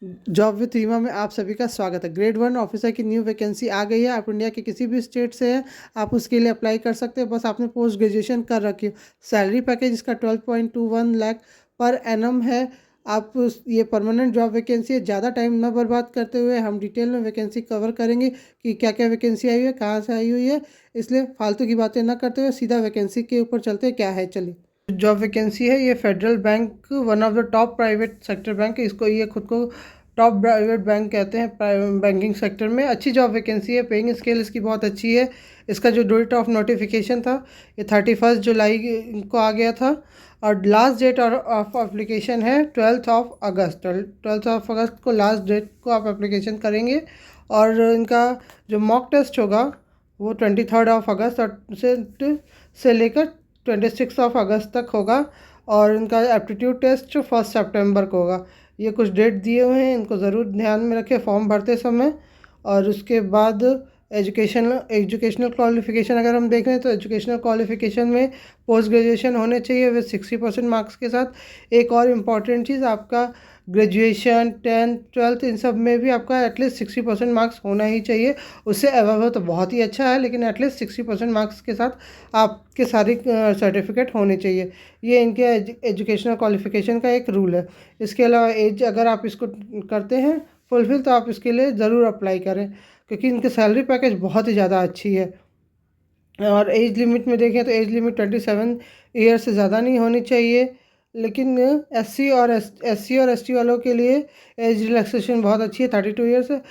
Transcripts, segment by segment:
Job with Reema में आप सभी का स्वागत है। ग्रेड 1 ऑफिसर की न्यू वैकेंसी आ गई है। आप इंडिया के किसी भी स्टेट से हैं, आप उसके लिए अप्लाई कर सकते हैं। बस आपने पोस्ट ग्रेजुएशन कर रखी हो। सैलरी पैकेज इसका 12.21 लाख पर एनम है। ये परमानेंट जॉब वैकेंसी है। ज़्यादा टाइम ना बर्बाद करते हुए हम डिटेल में वैकेंसी कवर करेंगे कि क्या क्या वैकेंसी आई हुई है, कहाँ से आई हुई है। इसलिए फालतू की बातें ना करते हुए सीधा वैकेंसी के ऊपर चलते हैं। क्या है, चलिए। जॉब वैकेंसी है ये federal bank, one of the top private sector bank है। इसको ये खुद को टॉप प्राइवेट बैंक कहते हैं बैंकिंग सेक्टर में। अच्छी जॉब वैकेंसी है। पेइंग स्केल इसकी बहुत अच्छी है। इसका जो डेट ऑफ नोटिफिकेशन था ये 31 जुलाई को आ गया था और लास्ट डेट ऑफ एप्लीकेशन है 12 अगस्त को लास्ट डेट को आप एप्लीकेशन करेंगे। और इनका जो मॉक टेस्ट होगा वो 23 अगस्त से लेकर 26 अगस्त तक होगा। और इनका एप्टीट्यूड टेस्ट 1 सितंबर को होगा। ये कुछ डेट दिए हुए हैं, इनको ज़रूर ध्यान में रखें फॉर्म भरते समय। और उसके बाद एजुकेशनल क्वालिफ़िकेशन अगर हम देख रहे हैं तो एजुकेशनल क्वालिफ़िकेशन में पोस्ट ग्रेजुएशन होने चाहिए विद 60% मार्क्स के साथ। एक और इम्पॉर्टेंट चीज़, आपका ग्रेजुएशन 10th 12th इन सब में भी आपका एटलीस्ट 60% मार्क्स होना ही चाहिए। उससे अबव हो तो बहुत ही अच्छा है, लेकिन एटलीस्ट 60% मार्क्स के साथ आपके सारी सर्टिफिकेट होने चाहिए। ये इनके एजुकेशनल क्वालिफ़िकेशन का एक रूल है। इसके अलावा एज अगर आप इसको करते हैं फुलफ़िल तो आप इसके लिए ज़रूर अप्लाई करें, क्योंकि इनकी सैलरी पैकेज बहुत ही ज़्यादा अच्छी है। और एज लिमिट में देखें तो एज लिमिट 27 ईयर से ज़्यादा नहीं होनी चाहिए। लेकिन एससी और एसटी वालों के लिए एज रिलैक्सेशन बहुत अच्छी है, 32 ईयर्स है।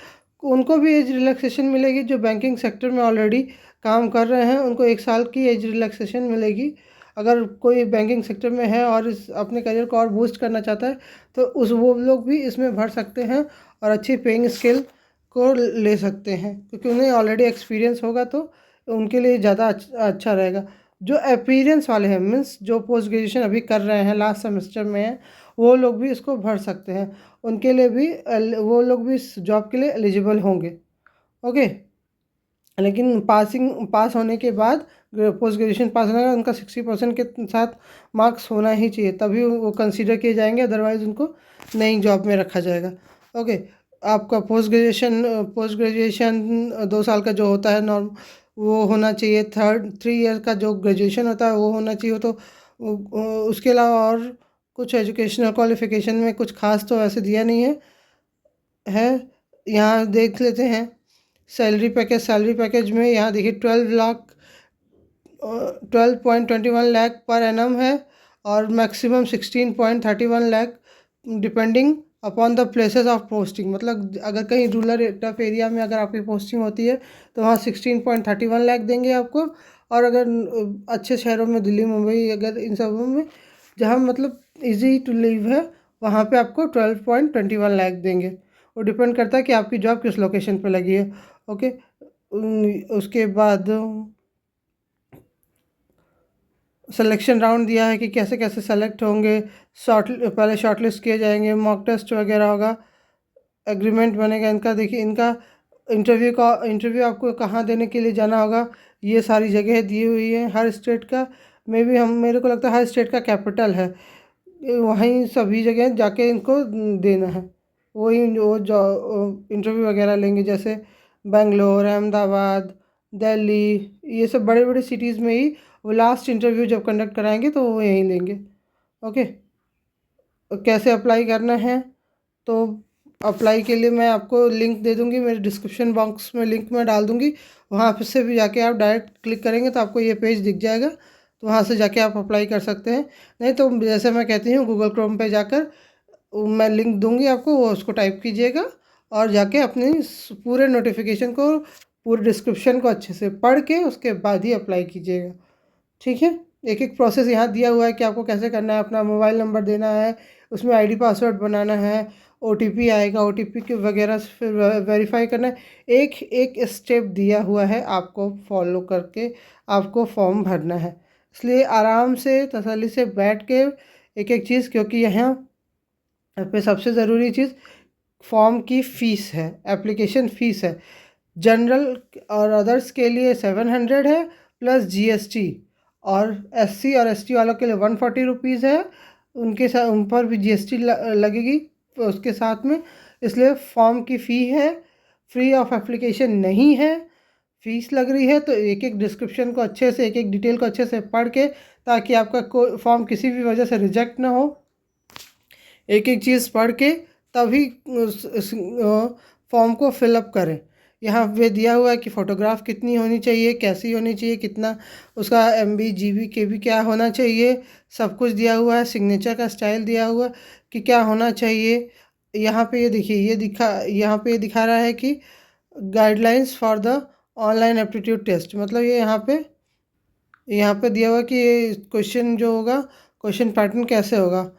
उनको भी एज रिलैक्सेशन मिलेगी जो बैंकिंग सेक्टर में ऑलरेडी काम कर रहे हैं, उनको 1 साल की एज रिलैक्सेशन मिलेगी। अगर कोई बैंकिंग सेक्टर में है और इस अपने करियर को और बूस्ट करना चाहता है तो वो लोग भी इसमें भर सकते हैं और अच्छी पेइंग स्केल को ले सकते हैं, क्योंकि उन्हें ऑलरेडी एक्सपीरियंस होगा तो उनके लिए ज़्यादा अच्छा रहेगा। जो एक्सपीरियंस वाले हैं, मीन्स जो पोस्ट ग्रेजुएशन अभी कर रहे हैं, लास्ट सेमेस्टर में हैं, वो लोग भी इसको भर सकते हैं। उनके लिए भी वो लोग भी इस जॉब के लिए एलिजिबल होंगे। ओके। लेकिन पास होने के बाद, पोस्ट ग्रेजुएशन पास होने के बाद उनका 60% के साथ मार्क्स होना ही चाहिए, तभी वो कंसीडर किए जाएंगे। अदरवाइज़ उनको नई जॉब में रखा जाएगा। ओके। आपका पोस्ट ग्रेजुएशन 2 साल का जो होता है नॉर्म, वो होना चाहिए। 3 ईयर का जो ग्रेजुएशन होता है वो होना चाहिए। तो उसके अलावा और कुछ एजुकेशनल क्वालिफिकेशन में कुछ खास तो ऐसे दिया नहीं है। यहाँ देख लेते हैं सैलरी पैकेज में। यहाँ देखिए 12.21 लाख पर एनम है और maximum 16.31 lakh depending upon the places of posting. मतलब अगर कहीं रूरल टफ एरिया में अगर आपकी पोस्टिंग होती है तो वहाँ 16.31 लाख देंगे आपको। और अगर अच्छे शहरों में, दिल्ली मुंबई, अगर इन सब में जहाँ मतलब इजी टू लिव है, वहाँ पे आपको 12.21 लाख देंगे। वो डिपेंड करता है कि आपकी जॉब किस लोकेशन पे लगी है। ओके। उसके बाद सिलेक्शन राउंड दिया है कि कैसे कैसे सेलेक्ट होंगे। पहले शॉर्टलिस्ट किए जाएंगे, मॉक टेस्ट वगैरह होगा, एग्रीमेंट बनेगा इनका। देखिए इनका इंटरव्यू आपको कहाँ देने के लिए जाना होगा, ये सारी जगह दी हुई है हर स्टेट का। मेरे को लगता है हर स्टेट का कैपिटल है, वहीं सभी जगह जाके इनको देना है। वही वो जो इंटरव्यू वगैरह लेंगे, जैसे बेंगलोर, अहमदाबाद, दिल्ली, ये सब बड़े बड़े सिटीज़ में ही वो लास्ट इंटरव्यू जब कंडक्ट कराएंगे तो वो यहीं लेंगे। ओके। कैसे अप्लाई करना है, तो अप्लाई के लिए मैं आपको लिंक दे दूँगी, मेरे डिस्क्रिप्शन बॉक्स में लिंक मैं डाल दूँगी। वहाँ से भी जाके आप डायरेक्ट क्लिक करेंगे तो आपको ये पेज दिख जाएगा, तो वहाँ से जाके आप अप्लाई कर सकते हैं। नहीं तो जैसे मैं कहती हूँ गूगल क्रोम पे जाकर मैं लिंक दूँगी आपको, वो उसको टाइप कीजिएगा और जाके अपनी पूरे नोटिफिकेशन को, पूरे डिस्क्रिप्शन को अच्छे से पढ़ के उसके बाद ही अप्लाई कीजिएगा। ठीक है। एक एक प्रोसेस यहाँ दिया हुआ है कि आपको कैसे करना है। अपना मोबाइल नंबर देना है, उसमें आईडी पासवर्ड बनाना है, ओटीपी आएगा, ओटीपी के वगैरह फिर वेरीफाई करना है। एक एक स्टेप दिया हुआ है, आपको फॉलो करके आपको फॉर्म भरना है। इसलिए आराम से तसल्ली से बैठ के एक एक चीज़, क्योंकि यहाँ पे सबसे ज़रूरी चीज़ फॉर्म की फ़ीस है, एप्लीकेशन फ़ीस है। जनरल और अदर्स के लिए 700 है प्लस जीएसटी। और एससी और एसटी वालों के लिए 140 रुपीज़ है, उन पर भी जीएसटी लगेगी उसके साथ में। इसलिए फॉर्म की फ़ी है, फ्री ऑफ एप्लीकेशन नहीं है, फीस लग रही है। तो एक एक डिस्क्रिप्शन को अच्छे से, एक एक डिटेल को अच्छे से पढ़ के, ताकि आपका कोई फॉर्म किसी भी वजह से रिजेक्ट ना हो, एक एक चीज़ पढ़ के तभी उस फॉर्म को फिलअप करें। यहाँ पे दिया हुआ है कि फ़ोटोग्राफ कितनी होनी चाहिए, कैसी होनी चाहिए, कितना उसका MB GB KB क्या होना चाहिए, सब कुछ दिया हुआ है। सिग्नेचर का स्टाइल दिया हुआ है कि क्या होना चाहिए। यहाँ पे ये देखिए, यहाँ पे ये दिखा रहा है कि guidelines for the online aptitude test, मतलब ये यहाँ पे दिया हुआ कि ये क्वेश्चन जो होगा, क्वेश्चन पैटर्न कैसे होगा।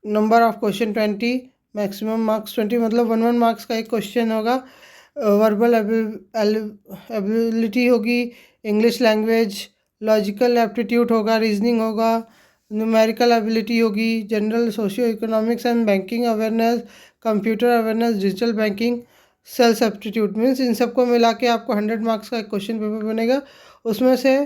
Number of question 20, maximum marks 20, मतलब 1 मार्क्स का एक क्वेश्चन होगा। वर्बल एबिलिटी होगी, इंग्लिश लैंग्वेज, लॉजिकल एप्टीट्यूड होगा, रीजनिंग होगा, न्यूमेरिकल एबिलिटी होगी, general socio economics and banking awareness, computer awareness, digital banking, sales aptitude. Means इन सबको मिला के आपको 100 मार्क्स का एक क्वेश्चन पेपर बनेगा। उसमें से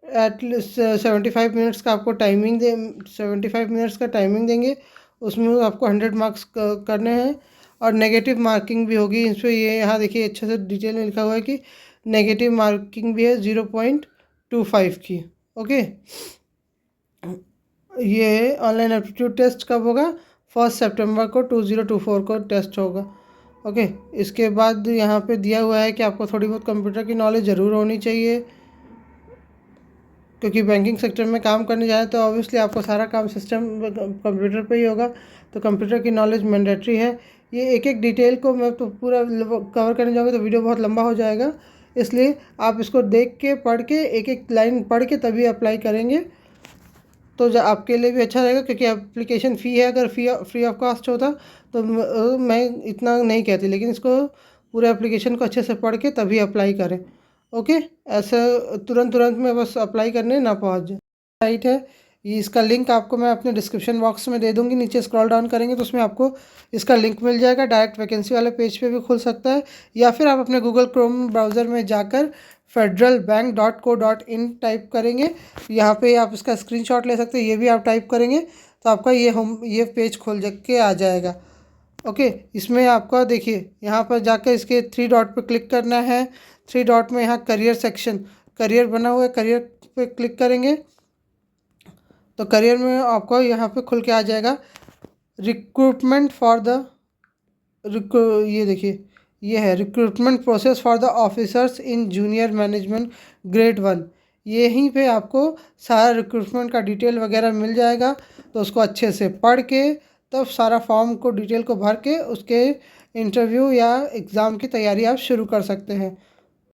एटलीस्ट 75 मिनट्स का आपको टाइमिंग 75 मिनट्स का टाइमिंग देंगे। उसमें आपको 100 मार्क्स करने हैं। और नेगेटिव मार्किंग भी होगी इस पर। ये यहाँ देखिए अच्छे से डिटेल में लिखा हुआ है कि नेगेटिव मार्किंग भी है 0.25 की। ओके, ये ऑनलाइन एप्टीट्यूड टेस्ट कब होगा? 1 सितंबर को 2024 को टेस्ट होगा। ओके, इसके बाद यहाँ पे दिया हुआ है कि आपको थोड़ी बहुत कंप्यूटर की नॉलेज ज़रूर होनी चाहिए, क्योंकि बैंकिंग सेक्टर में काम करने जाए तो ऑब्वियसली आपको सारा काम सिस्टम कंप्यूटर पे ही होगा, तो कंप्यूटर की नॉलेज मैंडेटरी है। ये एक एक डिटेल को मैं तो पूरा कवर करने जाऊँगा तो वीडियो बहुत लंबा हो जाएगा, इसलिए आप इसको देख के, पढ़ के, एक एक लाइन पढ़ के तभी अप्लाई करेंगे तो जो आपके लिए भी अच्छा रहेगा। क्योंकि एप्लीकेशन फ़ी है, अगर फ्री ऑफ कॉस्ट होता तो मैं इतना नहीं कहती, लेकिन इसको पूरे एप्लीकेशन को अच्छे से पढ़ के तभी अप्लाई करें। ओके, ऐसा तुरंत में बस अप्लाई करने ना पहुंच जाए। साइट है ये, इसका लिंक आपको मैं अपने डिस्क्रिप्शन बॉक्स में दे दूंगी। नीचे स्क्रॉल डाउन करेंगे तो उसमें आपको इसका लिंक मिल जाएगा। डायरेक्ट वैकेंसी वाले पेज पे भी खुल सकता है, या फिर आप अपने गूगल क्रोम ब्राउज़र में जाकर federalbank.co.in टाइप करेंगे। यहाँ पे आप इसका स्क्रीनशॉट ले सकते हैं, ये भी आप टाइप करेंगे तो आपका ये पेज खोल के आ जाएगा। ओके, इसमें आपका देखिए यहाँ पर जाकर इसके 3 डॉट पे क्लिक करना है। 3 डॉट में यहाँ करियर सेक्शन, करियर बना हुआ है, करियर पे क्लिक करेंगे तो करियर में आपको यहाँ पे खुल के आ जाएगा रिक्रूटमेंट फॉर द ये देखिए, ये है recruitment process for the officers in junior management grade 1। यहीं पे आपको सारा रिक्रूटमेंट का डिटेल वगैरह मिल जाएगा, तो उसको अच्छे से पढ़ के तब सारा फॉर्म को डिटेल को भर के उसके इंटरव्यू या एग्ज़ाम की तैयारी आप शुरू कर सकते हैं।